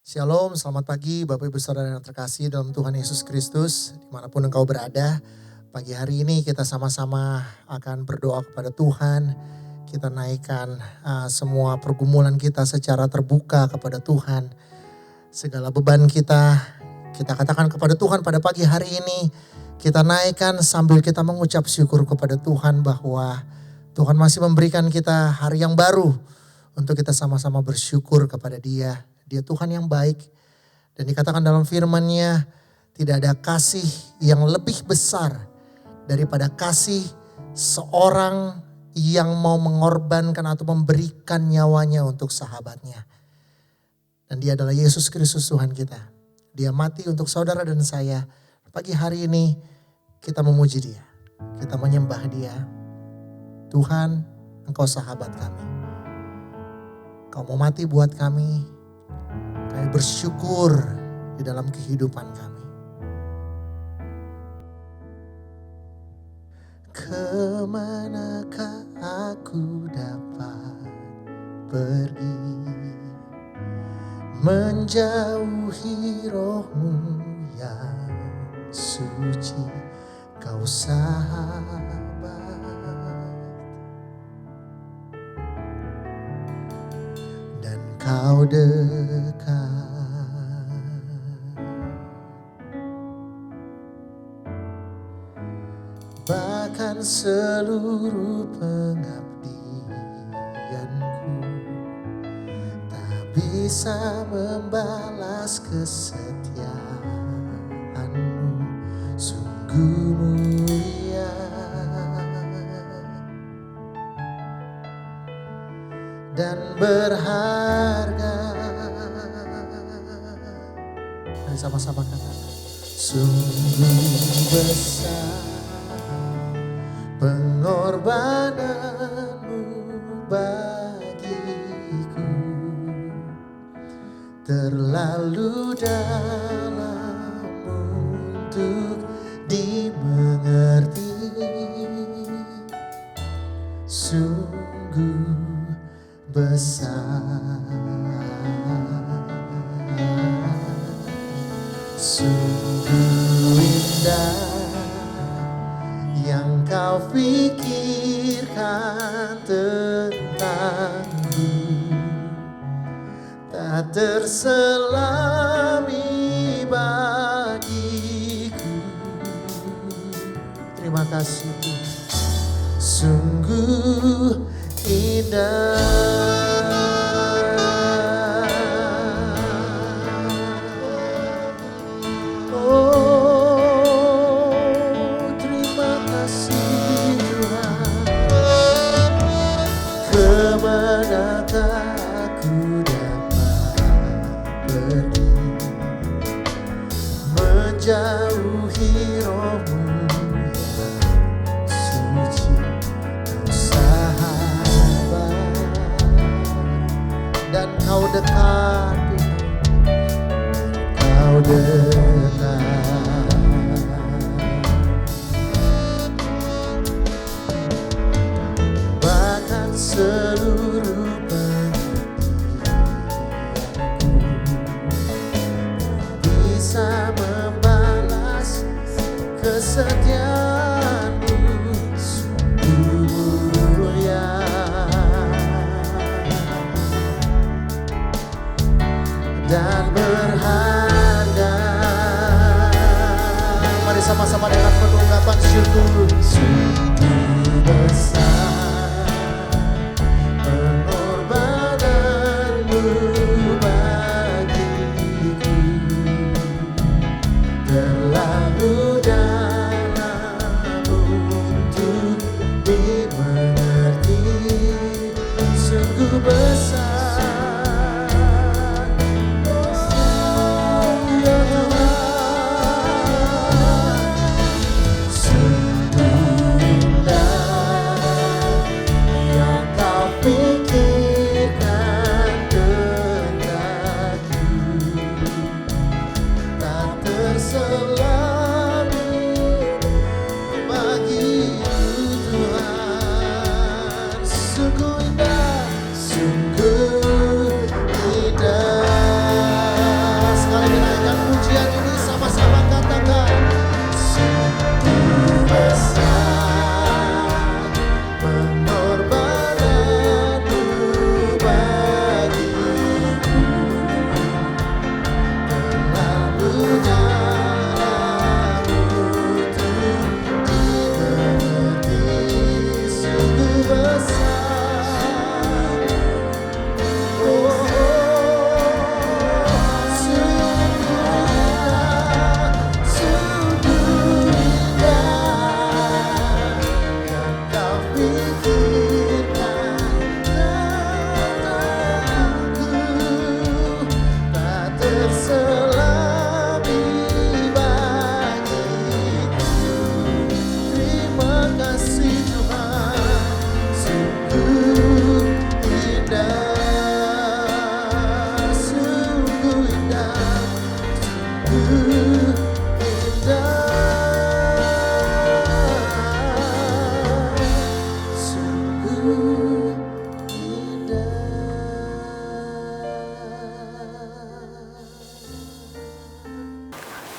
Shalom, selamat pagi Bapak Ibu Saudara yang terkasih dalam Tuhan Yesus Kristus. Dimanapun engkau berada, pagi hari ini kita sama-sama akan berdoa kepada Tuhan. Kita naikkan semua pergumulan kita secara terbuka kepada Tuhan. Segala beban kita katakan kepada Tuhan pada pagi hari ini. Kita naikkan sambil kita mengucap syukur kepada Tuhan bahwa Tuhan masih memberikan kita hari yang baru untuk kita sama-sama bersyukur kepada Dia. Dia Tuhan yang baik dan dikatakan dalam firman-Nya tidak ada kasih yang lebih besar daripada kasih seorang yang mau mengorbankan atau memberikan nyawanya untuk sahabatnya. Dan Dia adalah Yesus Kristus Tuhan kita. Dia mati untuk saudara dan saya. Pagi hari ini kita memuji Dia, kita menyembah Dia. Tuhan, Engkau sahabat kami. Kau mau mati buat kami. Kami bersyukur di dalam kehidupan kami. Kemanakah aku dapat pergi, menjauhi roh-Mu yang suci, Kau sahabat. Dan Kau dekat. Bahkan seluruh pengabdianku tak bisa membalas kesetiaan-Mu, sungguh mulia dan berharga. Mari sama-sama katakan, sungguh besar pengorbanan-Mu bagiku, terlalu dalam untuk dimengerti, sungguh besar, sungguh indah yang Kau pikirkan tentangku, tak terselami bagiku. Terima kasih Tuhan, sungguh indah. Kemanakah aku dapat pergi, menjauhi roh-Mu yang suci, Kau sahabat. Dan Kau dekat, Kau dekat. Bahkan seluruh pengabdianku bisa membalas kesetiaan-Mu, sungguh mulia dan berharga. Mari sama-sama dengan penuh ungkapan syukur, sungguh besar pengorbanan-Mu bagiku, terlalu dalam untuk dimengerti, sungguh besar. Oh ya Tuhan, sungguh indah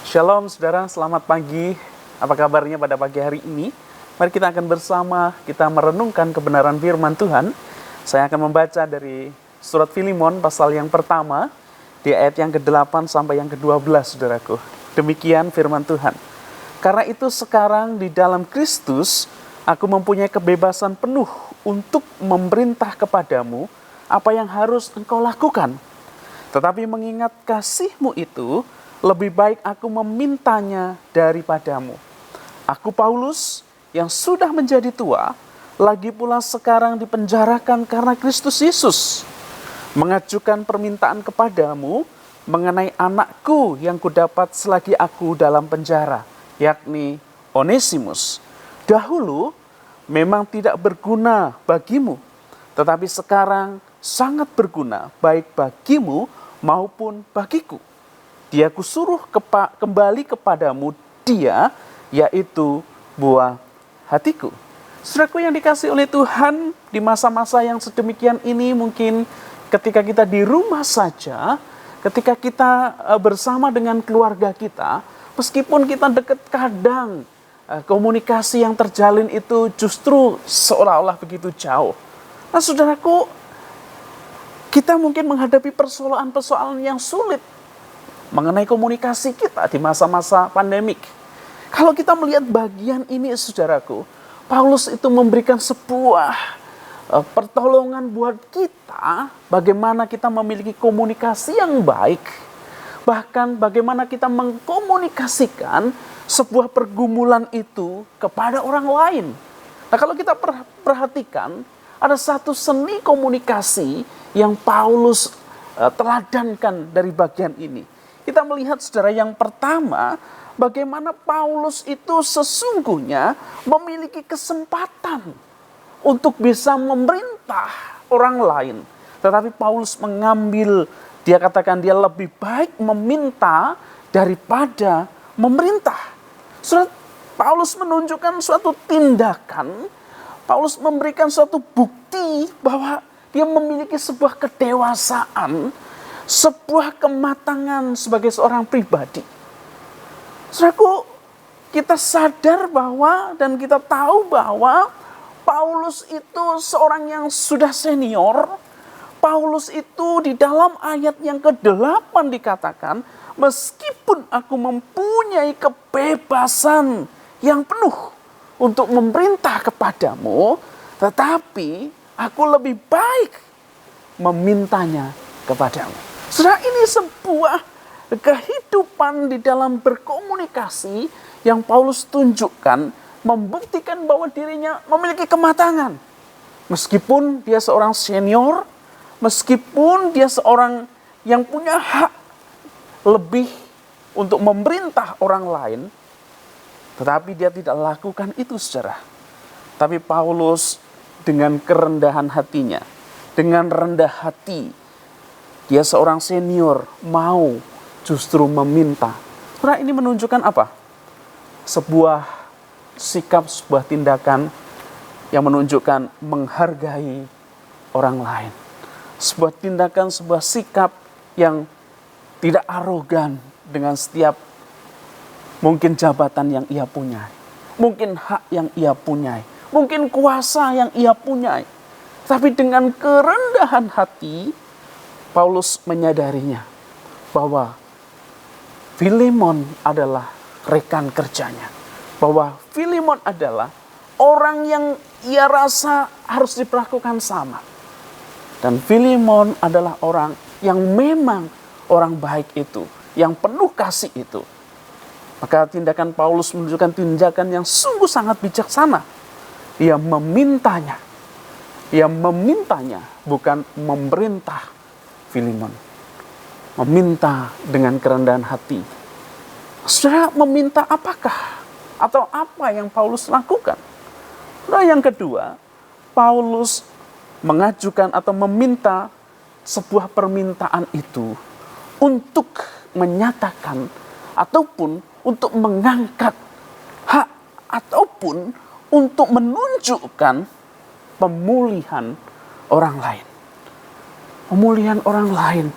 Shalom saudara, selamat pagi. Apa kabarnya pada pagi hari ini? Mari kita akan bersama kita merenungkan kebenaran firman Tuhan. Saya akan membaca dari surat Filemon pasal yang pertama, di ayat yang ke-8 sampai yang ke-12 saudaraku. Demikian firman Tuhan. Karena itu sekarang di dalam Kristus, aku mempunyai kebebasan penuh untuk memerintah kepadamu apa yang harus engkau lakukan. Tetapi mengingat kasih-Mu itu, lebih baik aku memintanya daripadamu. Aku Paulus yang sudah menjadi tua, lagi pula sekarang dipenjarakan karena Kristus Yesus, mengajukan permintaan kepadamu mengenai anakku yang kudapat selagi aku dalam penjara, yakni Onesimus. Dahulu memang tidak berguna bagimu, tetapi sekarang sangat berguna baik bagimu maupun bagiku. Dia kusuruh kembali kepadamu dia, yaitu buah hatiku. Saudaraku yang dikasih oleh Tuhan, di masa-masa yang sedemikian ini mungkin ketika kita di rumah saja, ketika kita bersama dengan keluarga kita, meskipun kita dekat, kadang komunikasi yang terjalin itu justru seolah-olah begitu jauh. Nah saudaraku, kita mungkin menghadapi persoalan-persoalan yang sulit mengenai komunikasi kita di masa-masa pandemik. Kalau kita melihat bagian ini saudaraku, Paulus itu memberikan sebuah pertolongan buat kita, bagaimana kita memiliki komunikasi yang baik, bahkan bagaimana kita mengkomunikasikan sebuah pergumulan itu kepada orang lain. Nah kalau kita perhatikan, ada satu seni komunikasi yang Paulus teladankan dari bagian ini. Kita melihat saudara yang pertama, bagaimana Paulus itu sesungguhnya memiliki kesempatan untuk bisa memerintah orang lain. Tetapi Paulus mengambil, dia katakan dia lebih baik meminta daripada memerintah. Saudara, Paulus menunjukkan suatu tindakan, Paulus memberikan suatu bukti bahwa dia memiliki sebuah kedewasaan, sebuah kematangan sebagai seorang pribadi. Saudaraku, kita sadar bahwa dan kita tahu bahwa Paulus itu seorang yang sudah senior. Paulus itu di dalam ayat yang ke-8 dikatakan, meskipun aku mempunyai kebebasan yang penuh untuk memerintah kepadamu, tetapi aku lebih baik memintanya kepadamu. Saudara, ini sebuah kehidupan di dalam berkomunikasi yang Paulus tunjukkan, membuktikan bahwa dirinya memiliki kematangan. Meskipun dia seorang senior, meskipun dia seorang yang punya hak lebih untuk memerintah orang lain, tetapi dia tidak lakukan itu saudara. Tapi Paulus dengan kerendahan hatinya, dengan rendah hati, dia seorang senior, mau justru meminta. Nah ini menunjukkan apa? Sebuah sikap, sebuah tindakan yang menunjukkan menghargai orang lain. Sebuah tindakan, sebuah sikap yang tidak arogan dengan setiap mungkin jabatan yang ia punya, mungkin hak yang ia punya, mungkin kuasa yang ia punya. Tapi dengan kerendahan hati, Paulus menyadarinya bahwa Filemon adalah rekan kerjanya, bahwa Filemon adalah orang yang ia rasa harus diperlakukan sama. Dan Filemon adalah orang yang memang orang baik itu, yang penuh kasih itu. Maka tindakan Paulus menunjukkan tindakan yang sungguh sangat bijaksana. Ia memintanya. Ia memintanya, bukan memerintah Filemon. Meminta dengan kerendahan hati. Saudara, meminta apakah? Atau apa yang Paulus lakukan? Nah, yang kedua, Paulus mengajukan atau meminta sebuah permintaan itu untuk menyatakan ataupun untuk mengangkat hak ataupun untuk menunjukkan pemulihan orang lain. Pemulihan orang lain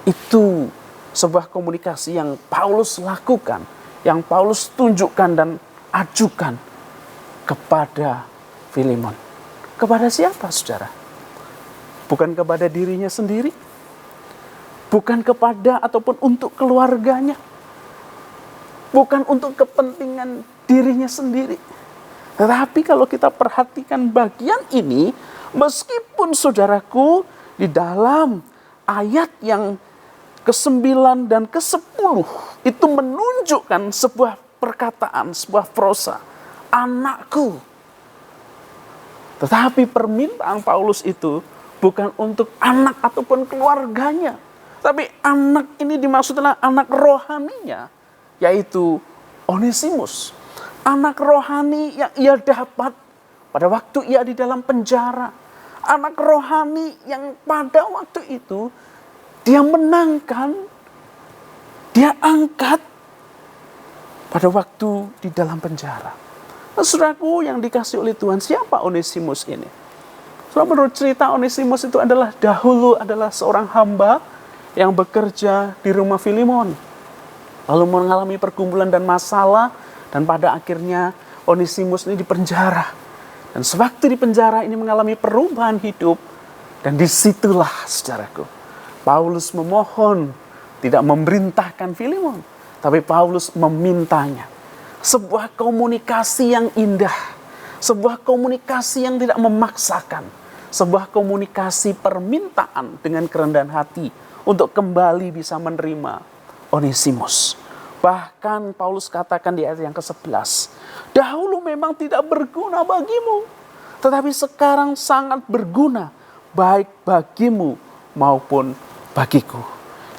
itu Sebuah komunikasi yang Paulus lakukan, yang Paulus tunjukkan dan ajukan kepada Filemon. Kepada siapa, saudara? Bukan kepada dirinya sendiri, bukan kepada ataupun untuk keluarganya, bukan untuk kepentingan dirinya sendiri. Tetapi kalau kita perhatikan bagian ini, meskipun saudaraku di dalam ayat yang ke-9 dan ke-10 itu menunjukkan sebuah perkataan, sebuah prosa, anakku. Tetapi permintaan Paulus itu bukan untuk anak ataupun keluarganya. Tapi anak ini dimaksudkan anak rohaninya, yaitu Onesimus. Anak rohani yang ia dapat pada waktu ia di dalam penjara. Anak rohani yang pada waktu itu dia menangkan, dia angkat pada waktu di dalam penjara. Nah, saudaraku yang dikasih oleh Tuhan, siapa Onesimus ini? Saudara, menurut cerita Onesimus itu dahulu adalah seorang hamba yang bekerja di rumah Filemon. Lalu mengalami pergumulan dan masalah, dan pada akhirnya Onesimus ini dipenjara. Dan sewaktu di penjara ini mengalami perubahan hidup. Dan disitulah, saudaraku, Paulus memohon, tidak memerintahkan Filemon, tapi Paulus memintanya. Sebuah komunikasi yang indah, sebuah komunikasi yang tidak memaksakan, sebuah komunikasi permintaan dengan kerendahan hati untuk kembali bisa menerima Onesimus. Bahkan Paulus katakan di ayat yang ke-11, dahulu memang tidak berguna bagimu, tetapi sekarang sangat berguna, baik bagimu maupun bagiku.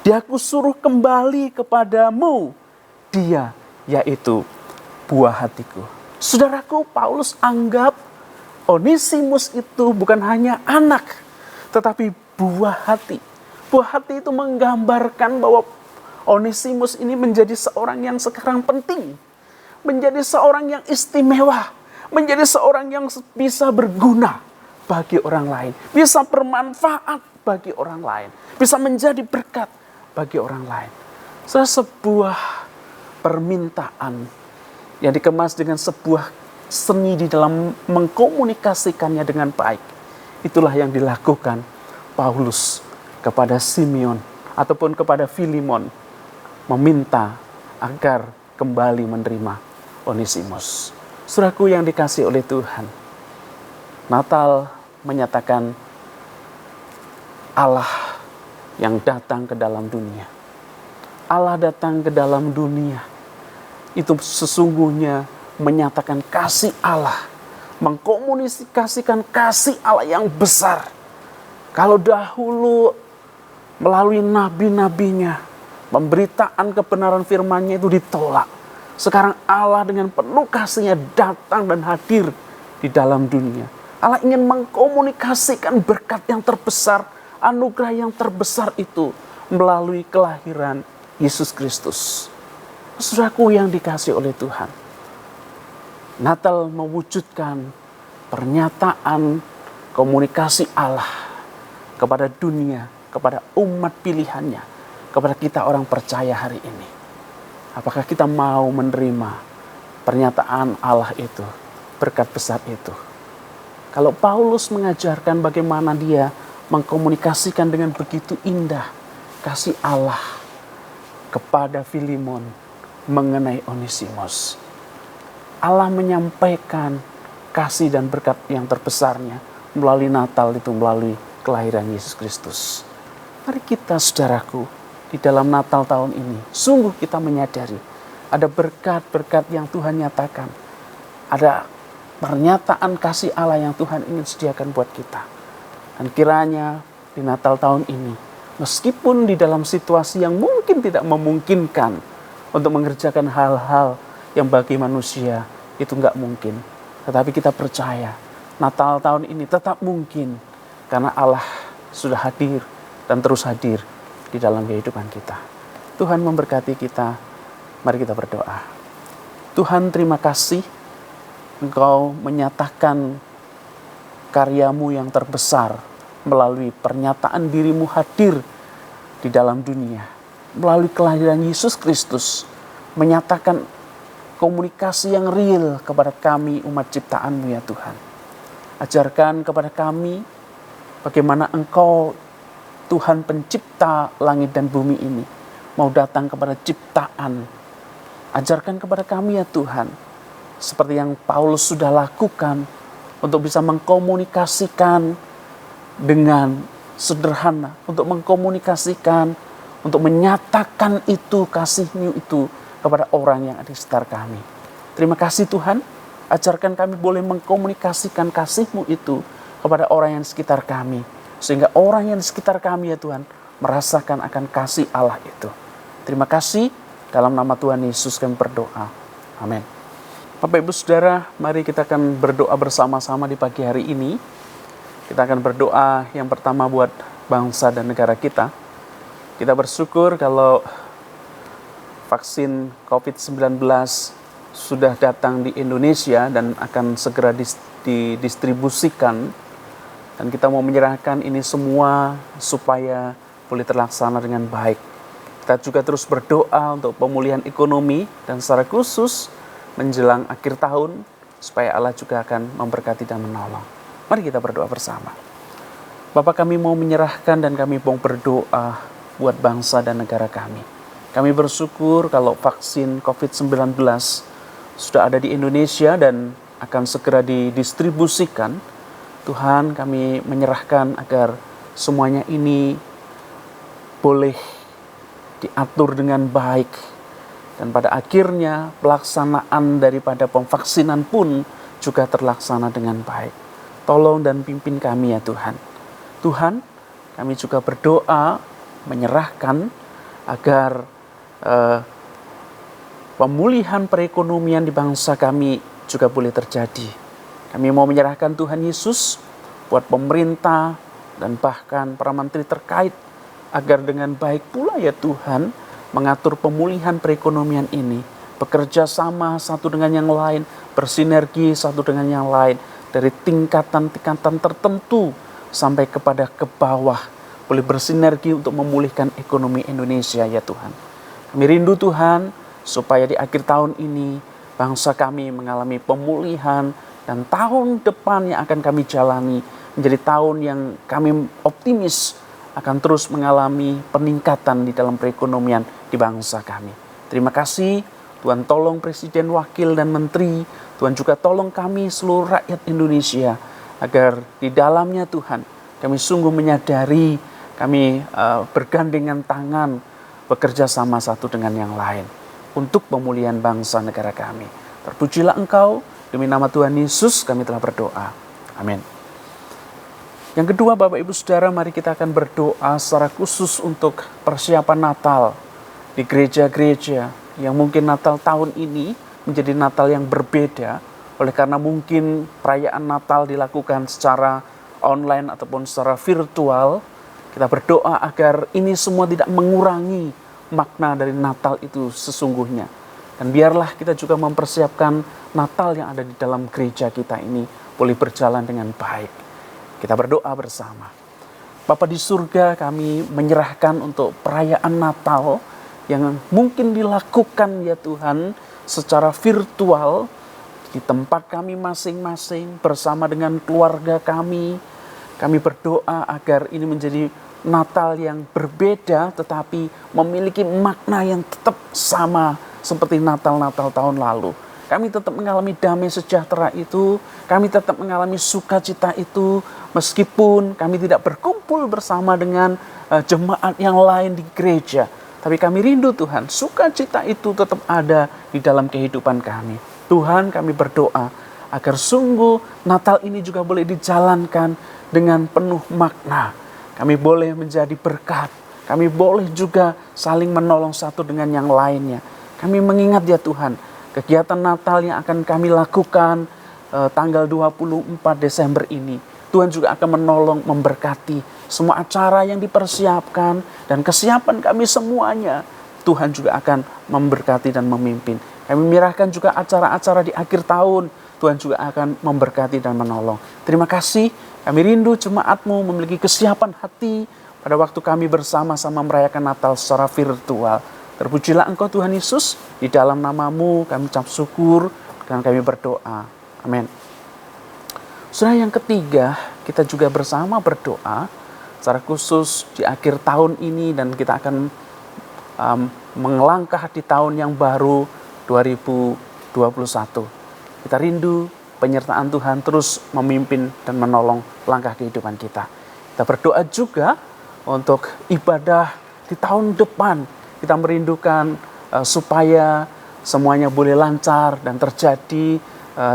Dia aku suruh kembali kepadamu, dia yaitu buah hatiku. Saudaraku, Paulus anggap Onesimus itu bukan hanya anak, tetapi buah hati. Buah hati itu menggambarkan bahwa Onesimus ini menjadi seorang yang sekarang penting, menjadi seorang yang istimewa, menjadi seorang yang bisa berguna bagi orang lain, bisa bermanfaat bagi orang lain, bisa menjadi berkat bagi orang lain. Sebuah permintaan yang dikemas dengan sebuah seni di dalam mengkomunikasikannya dengan baik. Itulah yang dilakukan Paulus kepada Simeon ataupun kepada Filemon, meminta agar kembali menerima Onesimus. Saudaraku yang dikasih oleh Tuhan, Natal menyatakan Allah yang datang ke dalam dunia. Allah datang ke dalam dunia. Itu sesungguhnya menyatakan kasih Allah, mengkomunikasikan kasih Allah yang besar. Kalau dahulu melalui nabi-nabinya, pemberitaan kebenaran firman-Nya itu ditolak. Sekarang Allah dengan penuh kasih-Nya datang dan hadir di dalam dunia. Allah ingin mengkomunikasikan berkat yang terbesar, anugerah yang terbesar itu melalui kelahiran Yesus Kristus. Saudaraku yang dikasih oleh Tuhan, Natal mewujudkan pernyataan komunikasi Allah kepada dunia, kepada umat pilihannya, kepada kita orang percaya hari ini. Apakah kita mau menerima pernyataan Allah itu, berkat besar itu? Kalau Paulus mengajarkan bagaimana dia mengkomunikasikan dengan begitu indah kasih Allah kepada Filemon mengenai Onesimus, Allah menyampaikan kasih dan berkat yang terbesarnya melalui Natal itu, melalui kelahiran Yesus Kristus. Mari kita, saudaraku, di dalam Natal tahun ini, sungguh kita menyadari ada berkat-berkat yang Tuhan nyatakan. Ada pernyataan kasih Allah yang Tuhan ingin sediakan buat kita. Dan kiranya di Natal tahun ini, meskipun di dalam situasi yang mungkin tidak memungkinkan untuk mengerjakan hal-hal yang bagi manusia itu nggak mungkin. Tetapi kita percaya Natal tahun ini tetap mungkin karena Allah sudah hadir dan terus hadir di dalam kehidupan kita. Tuhan memberkati kita. Mari kita berdoa. Tuhan, terima kasih Engkau menyatakan karyamu yang terbesar melalui pernyataan dirimu hadir di dalam dunia. melalui kelahiran Yesus Kristus menyatakan komunikasi yang real kepada kami umat ciptaan-Mu ya Tuhan. Ajarkan kepada kami bagaimana Engkau Tuhan pencipta langit dan bumi ini mau datang kepada ciptaan. Ajarkan kepada kami ya Tuhan, seperti yang Paulus sudah lakukan, untuk bisa mengkomunikasikan dengan sederhana, untuk mengkomunikasikan, untuk menyatakan itu kasih-Mu itu kepada orang yang ada di sekitar kami. Terima kasih Tuhan, ajarkan kami boleh mengkomunikasikan kasih-Mu itu kepada orang yang di sekitar kami, sehingga orang yang di sekitar kami ya Tuhan merasakan akan kasih Allah itu. Terima kasih, dalam nama Tuhan Yesus kami berdoa. Amin. Bapak Ibu Saudara, mari kita akan berdoa bersama-sama di pagi hari ini. Kita akan berdoa yang pertama buat bangsa dan negara kita. Kita bersyukur kalau vaksin COVID-19 sudah datang di Indonesia dan akan segera didistribusikan. Dan kita mau menyerahkan ini semua supaya boleh terlaksana dengan baik. Kita juga terus berdoa untuk pemulihan ekonomi dan secara khusus menjelang akhir tahun supaya Allah juga akan memberkati dan menolong. Mari kita berdoa bersama. Bapak, kami mau menyerahkan dan kami mau berdoa buat bangsa dan negara kami. Kami bersyukur kalau vaksin COVID-19 sudah ada di Indonesia dan akan segera didistribusikan. Tuhan, kami menyerahkan agar semuanya ini boleh diatur dengan baik. Dan pada akhirnya pelaksanaan daripada pemvaksinan pun juga terlaksana dengan baik. Tolong dan pimpin kami ya Tuhan. Tuhan, kami juga berdoa menyerahkan agar pemulihan perekonomian di bangsa kami juga boleh terjadi. Kami mau menyerahkan Tuhan Yesus buat pemerintah dan bahkan para menteri terkait agar dengan baik pula ya Tuhan mengatur pemulihan perekonomian ini, bekerja sama satu dengan yang lain, bersinergi satu dengan yang lain, dari tingkatan-tingkatan tertentu sampai kepada ke bawah, boleh bersinergi untuk memulihkan ekonomi Indonesia ya Tuhan. Kami rindu Tuhan, supaya di akhir tahun ini bangsa kami mengalami pemulihan dan tahun depan yang akan kami jalani menjadi tahun yang kami optimis akan terus mengalami peningkatan di dalam perekonomian di bangsa kami. Terima kasih Tuhan, tolong Presiden, Wakil, dan Menteri. Tuhan juga tolong kami seluruh rakyat Indonesia agar di dalamnya Tuhan kami sungguh menyadari kami bergandengan tangan bekerja sama satu dengan yang lain untuk pemulihan bangsa negara kami. Terpujilah Engkau, demi nama Tuhan Yesus kami telah berdoa. Amin. Yang kedua, Bapak Ibu Saudara, mari kita akan berdoa secara khusus untuk persiapan Natal di gereja-gereja yang mungkin Natal tahun ini menjadi Natal yang berbeda oleh karena mungkin perayaan Natal dilakukan secara online ataupun secara virtual. Kita berdoa agar ini semua tidak mengurangi makna dari Natal itu sesungguhnya. Dan biarlah kita juga mempersiapkan Natal yang ada di dalam gereja kita ini boleh berjalan dengan baik. Kita berdoa bersama. Bapa di surga, kami menyerahkan untuk perayaan Natal yang mungkin dilakukan ya Tuhan secara virtual di tempat kami masing-masing bersama dengan keluarga kami. Kami berdoa agar ini menjadi Natal yang berbeda tetapi memiliki makna yang tetap sama seperti Natal-Natal tahun lalu. Kami tetap mengalami damai sejahtera itu, kami tetap mengalami sukacita itu, meskipun kami tidak berkumpul bersama dengan jemaat yang lain di gereja. Tapi kami rindu Tuhan, sukacita itu tetap ada di dalam kehidupan kami. Tuhan, kami berdoa agar sungguh Natal ini juga boleh dijalankan dengan penuh makna. Kami boleh menjadi berkat, kami boleh juga saling menolong satu dengan yang lainnya. Kami mengingat ya Tuhan, kegiatan Natal yang akan kami lakukan tanggal 24 Desember ini. Tuhan juga akan menolong, memberkati semua acara yang dipersiapkan dan kesiapan kami semuanya. Tuhan juga akan memberkati dan memimpin. Kami menyerahkan juga acara-acara di akhir tahun. Tuhan juga akan memberkati dan menolong. Terima kasih, kami rindu jemaat-Mu memiliki kesiapan hati, pada waktu kami bersama-sama merayakan Natal secara virtual. Terpujilah Engkau Tuhan Yesus, di dalam nama-Mu kami ucap syukur dan kami berdoa. Amin. Saudara, yang ketiga, kita juga bersama berdoa secara khusus di akhir tahun ini, dan kita akan mengelangkah di tahun yang baru 2021. Kita rindu penyertaan Tuhan terus memimpin dan menolong langkah kehidupan kita. Kita berdoa juga untuk ibadah di tahun depan. Kita merindukan supaya semuanya boleh lancar dan terjadi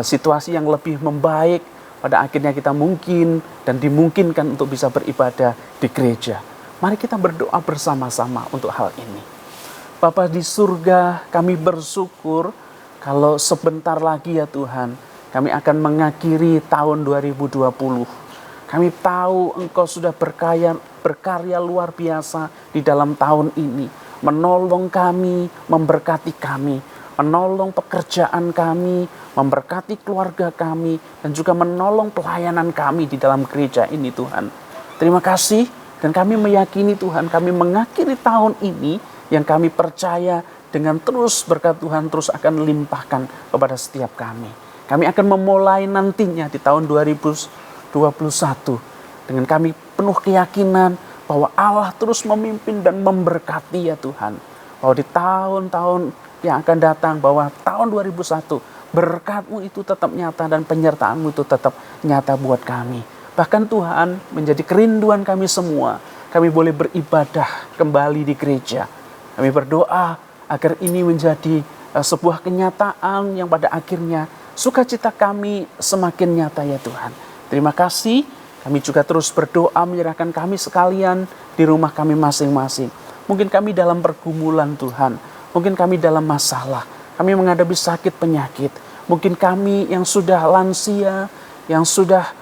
situasi yang lebih membaik. Pada akhirnya kita mungkin dan dimungkinkan untuk bisa beribadah di gereja. Mari kita berdoa bersama-sama untuk hal ini. Bapa di surga, kami bersyukur kalau sebentar lagi ya Tuhan, kami akan mengakhiri tahun 2020. Kami tahu Engkau sudah berkarya luar biasa di dalam tahun ini. Menolong kami, memberkati kami, menolong pekerjaan kami, memberkati keluarga kami, dan juga menolong pelayanan kami di dalam gereja ini Tuhan. Terima kasih, dan kami meyakini Tuhan, kami mengakhiri tahun ini yang kami percaya dengan terus berkat Tuhan terus akan limpahkan kepada setiap kami. Kami akan memulai nantinya di tahun 2021 dengan kami penuh keyakinan bahwa Allah terus memimpin dan memberkati ya Tuhan. Bahwa di tahun-tahun yang akan datang, bahwa tahun 2001 berkat-Mu itu tetap nyata dan penyertaan-Mu itu tetap nyata buat kami. Bahkan Tuhan menjadi kerinduan kami semua. Kami boleh beribadah kembali di gereja. Kami berdoa agar ini menjadi sebuah kenyataan yang pada akhirnya sukacita kami semakin nyata ya Tuhan. Terima kasih. Kami juga terus berdoa menyerahkan kami sekalian di rumah kami masing-masing. Mungkin kami dalam pergumulan Tuhan. Mungkin kami dalam masalah. Kami menghadapi sakit penyakit. Mungkin kami yang sudah lansia, yang sudah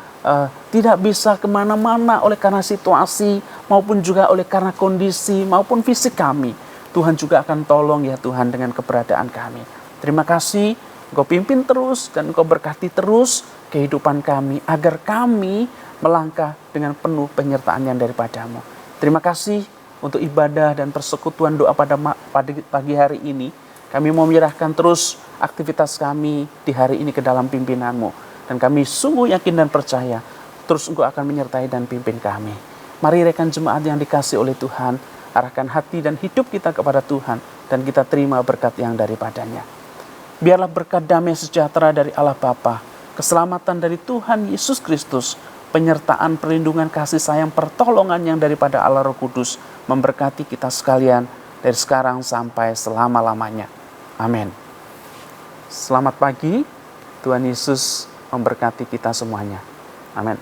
tidak bisa kemana-mana oleh karena situasi, maupun juga oleh karena kondisi, maupun fisik kami. Tuhan juga akan tolong ya Tuhan dengan keberadaan kami. Terima kasih, Engkau pimpin terus dan Engkau berkati terus kehidupan kami, agar kami melangkah dengan penuh penyertaan yang daripada-Mu. Terima kasih untuk ibadah dan persekutuan doa pada pagi hari ini. Kami mau menyerahkan terus aktivitas kami di hari ini ke dalam pimpinan-Mu. Dan kami sungguh yakin dan percaya terus Engkau akan menyertai dan pimpin kami. Mari rekan jemaat yang dikasih oleh Tuhan, arahkan hati dan hidup kita kepada Tuhan, dan kita terima berkat yang daripadanya. Biarlah berkat damai sejahtera dari Allah Bapa, keselamatan dari Tuhan Yesus Kristus, penyertaan, perlindungan, kasih sayang, pertolongan yang daripada Allah Roh Kudus memberkati kita sekalian dari sekarang sampai selama-lamanya. Amin. Selamat pagi, Tuhan Yesus memberkati kita semuanya. Amin.